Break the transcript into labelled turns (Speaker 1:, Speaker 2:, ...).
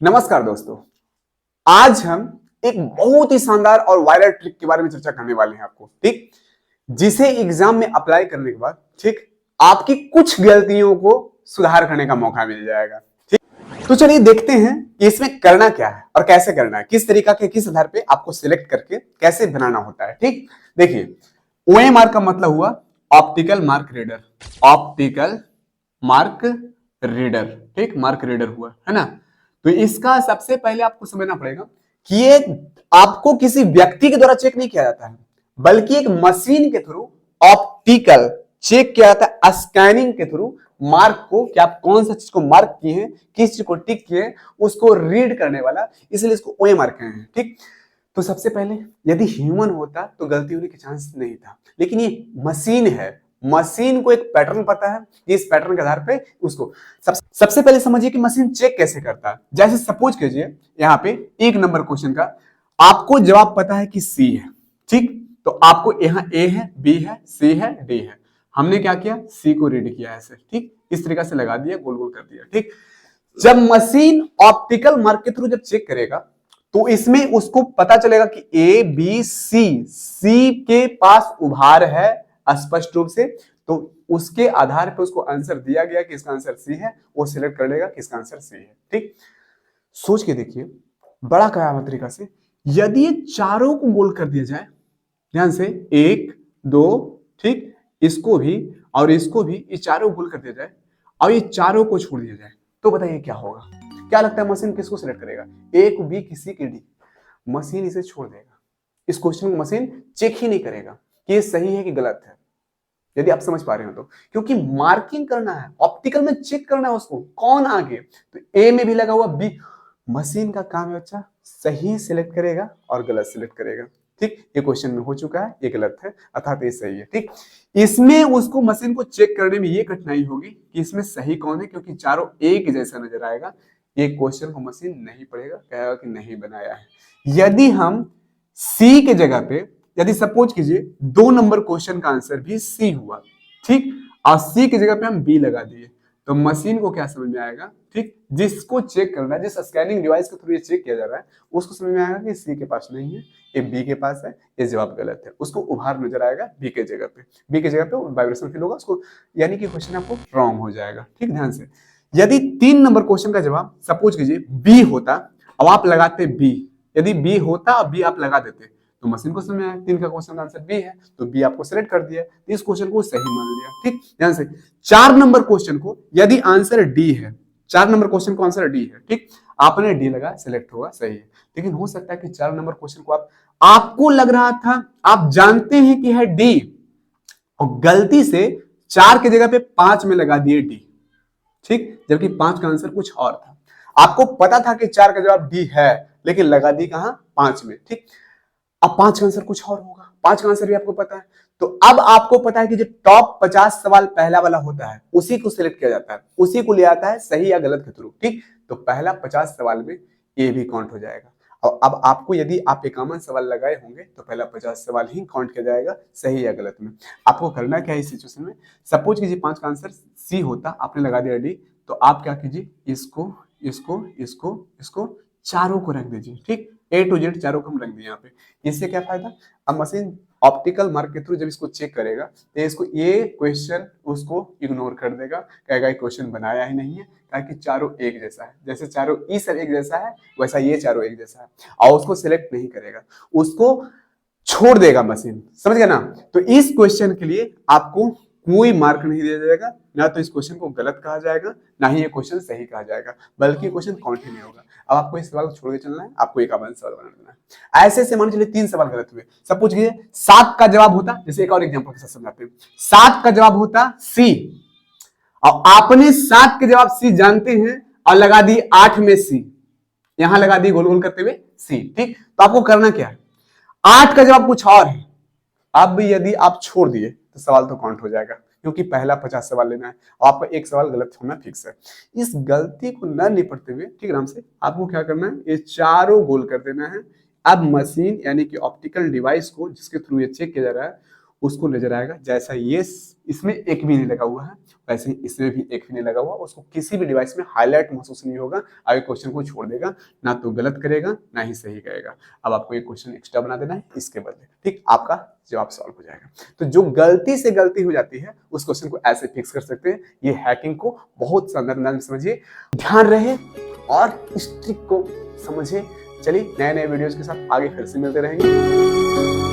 Speaker 1: नमस्कार दोस्तों, आज हम एक बहुत ही शानदार और वायरल ट्रिक के बारे में चर्चा करने वाले हैं आपको, ठीक, जिसे एग्जाम में अप्लाई करने के बाद, ठीक, आपकी कुछ गलतियों को सुधार करने का मौका मिल जाएगा। ठीक, तो चलिए देखते हैं कि इसमें करना क्या है और कैसे करना है, किस तरीका के किस आधार पे आपको सिलेक्ट करके कैसे बनाना होता है। ठीक, देखिए OMR का मतलब हुआ optical mark reader, optical mark reader, ठीक, मार्क रीडर हुआ है ना। तो इसका सबसे पहले आपको समझना पड़ेगा कि ये आपको किसी व्यक्ति के द्वारा चेक नहीं किया जाता है, बल्कि एक मशीन के थ्रू ऑप्टिकल चेक किया जाता है, स्कैनिंग के थ्रू मार्क को, कि आप कौन सा चीज को मार्क किए हैं, किस चीज को टिक किए हैं, उसको रीड करने वाला, इसलिए इसको OMR कहे हैं। ठीक, तो सबसे पहले यदि ह्यूमन होता तो गलती होने के चांस नहीं था, लेकिन ये मशीन है, मशीन को एक पैटर्न पता है, इस पैटर्न के आधार पे उसको सबसे पहले समझिए कि मशीन चेक कैसे करता है। जैसे सपोज कीजिए यहाँ पे 1 नंबर क्वेश्चन का आपको जवाब पता है कि सी है, ठीक, तो आपको यहाँ A है, B है, C है, D है। हमने क्या किया, C को रीड किया ऐसे, ठीक, इस तरीका से लगा दिया, गोल गोल कर दिया। ठीक, जब मशीन ऑप्टिकल मार्क के थ्रू जब चेक करेगा तो इसमें उसको पता चलेगा कि A B C के पास उभार है स्पष्ट रूप से, तो उसके आधार पर उसको आंसर दिया गया कि इसका आंसर सी है, वो सिलेक्ट कर लेगा कि इसका आंसर सी है। ठीक, सोच के देखिए बड़ा कयामत तरीका से, यदि ये चारों को गोल कर दिया जाए, ध्यान से 1 2, ठीक, इसको भी और इसको भी, ये चारों गोल कर दिया जाए और ये चारों को छोड़ दिया जाए, तो बताइए क्या होगा। क्या लगता है मशीन किसको सिलेक्ट करेगा, A को, B की, C की, D? मशीन इसे छोड़ देगा, इस क्वेश्चन को मशीन चेक ही नहीं करेगा कि ये सही है कि गलत है, यदि आप समझ पा रहे हो तो। क्योंकि मार्किंग करना है, ऑप्टिकल में चेक करना है उसको कौन आगे, तो A में भी लगा हुआ B, मशीन का काम है बच्चा सही सिलेक्ट करेगा और गलत सिलेक्ट करेगा। ठीक, ये क्वेश्चन में हो चुका है, ये गलत है अर्थात ये सही है। ठीक, इसमें उसको मशीन को चेक करने में ये कठिनाई होगी कि इसमें सही कौन है, क्योंकि चारों एक जैसा नजर आएगा। ये क्वेश्चन को मशीन नहीं पढ़ेगा, कहेगा कि नहीं बनाया है। यदि हम सी के जगह पे, यदि सपोज कीजिए 2 नंबर क्वेश्चन का आंसर भी सी हुआ, ठीक, और सी की जगह पे हम बी लगा दिए, तो मशीन को क्या समझ में आएगा, ठीक, जिसको चेक करना है, जिस स्कैनिंग डिवाइस के थ्रू ये चेक किया जा रहा है, उसको समझ में आएगा कि सी के पास नहीं है, ये बी के पास है, ये जवाब गलत है। उसको उभार नजर आएगा बी के जगह पे, बी के जगह पे वाइब्रेशन फील होगा उसको, यानी कि क्वेश्चन आपको रॉन्ग हो जाएगा। ठीक, ध्यान से, यदि 3 नंबर क्वेश्चन का जवाब सपोज कीजिए बी होता, अब आप लगाते बी, यदि बी होता और बी आप लगा देते, तो मशीन को समझ में आया 3 का क्वेश्चन का आंसर बी है, तो बी आपको सिलेक्ट कर दिया, इस क्वेश्चन को सही मान लिया। ठीक, ध्यान से, 4 नंबर क्वेश्चन को यदि आंसर डी है, 4 नंबर क्वेश्चन को आंसर डी है, ठीक, आपने डी लगा, सिलेक्ट होगा, सही है। लेकिन हो सकता है कि 4 नंबर क्वेश्चन को आपको लग रहा था, आप जानते हैं कि है डी, और गलती से 4 की जगह पे 5 में लगा दिए डी, ठीक, जबकि 5 का आंसर कुछ और था। आपको पता था कि 4 का जवाब डी है, लेकिन लगा दी कहां, 5 में। ठीक, अब 5 का आंसर कुछ और होगा, 5 का आंसर भी आपको पता है, तो अब आपको पता है कि जो टॉप 50 सवाल पहला वाला होता है उसी को सिलेक्ट किया जाता है, उसी को ले आता है सही या गलत के थ्रू। ठीक, तो पहला 50 सवाल में ये भी काउंट हो जाएगा, और अब आपको यदि आप 51 सवाल लगाए होंगे तो पहला 50 सवाल ही काउंट किया जाएगा सही या गलत में। आपको करना क्या है इस सिचुएशन में, सपोज कीजिए 5 का आंसर सी होता, आपने लगा दिया डी, तो आप क्या कीजिए, इसको इसको इसको इसको चारों को रख दीजिए। ठीक, A to Z चारों को हम रख दिए यहाँ पे। इससे क्या फायदा, अब मशीन ऑप्टिकल मार्क के थ्रू जब इसको चेक करेगा तो इसको ये क्वेश्चन उसको इग्नोर कर देगा, कहेगा ये क्वेश्चन बनाया ही नहीं है, ताकि चारों एक जैसा है, जैसे चारों ई सब एक जैसा है वैसा ये चारों एक जैसा है, और उसको सिलेक्ट नहीं करेगा, उसको छोड़ देगा मशीन, समझ गया ना। तो इस क्वेश्चन के लिए आपको कोई मार्क नहीं दिया जाएगा, ना तो इस क्वेश्चन को गलत कहा जाएगा, ना ही ये क्वेश्चन सही कहा जाएगा, बल्कि क्वेश्चन काउंट ही नहीं होगा। अब आपको इस सवाल को छोड़ के चलना है, आपको एक आसान सवाल बना देना है। ऐसे से मान चलिए 3 सवाल गलत हुए, सब पूछ लीजिए 7 का जवाब होता, जैसे एक और एग्जांपल के साथ समझाते हैं, 7 का जवाब होता सी, और आपने 7 के जवाब सी जानते हैं और लगा दी 8 में सी, यहां लगा दी गोल गोल करते हुए सी। ठीक, तो आपको करना क्या है, 8 का जवाब कुछ और है, अब यदि आप छोड़ दिए तो सवाल तो काउंट हो जाएगा, क्योंकि पहला 50 सवाल लेना है और आपका एक सवाल गलत होना फिक्स है। इस गलती को न निपटते हुए, ठीक नाम से, आपको क्या करना है, ये चारों गोल कर देना है। अब मशीन यानी कि ऑप्टिकल डिवाइस को जिसके थ्रू ये चेक किया जा रहा है, उसको नजर आएगा। जैसा ये इसमें एक भी नहीं लगा हुआ है, वैसे ही इसमें भी एक भी नहीं लगा हुआ, उसको किसी भी डिवाइस में हाईलाइट महसूस नहीं होगा। आगे क्वेश्चन को छोड़ देगा, ना तो गलत करेगा ना ही सही करेगा। अब आपको एक क्वेश्चन एक्स्ट्रा बना देना है इसके बदले, ठीक, आपका जवाब सॉल्व हो जाएगा। तो जो गलती से गलती हो जाती है उस क्वेश्चन को ऐसे फिक्स कर सकते हैं। ये हैकिंग को बहुत शानदार अंदाज में समझिए, ध्यान रहे और इस ट्रिक को समझिए। चलिए नए नए वीडियोस के साथ आगे फिर से मिलते रहेंगे।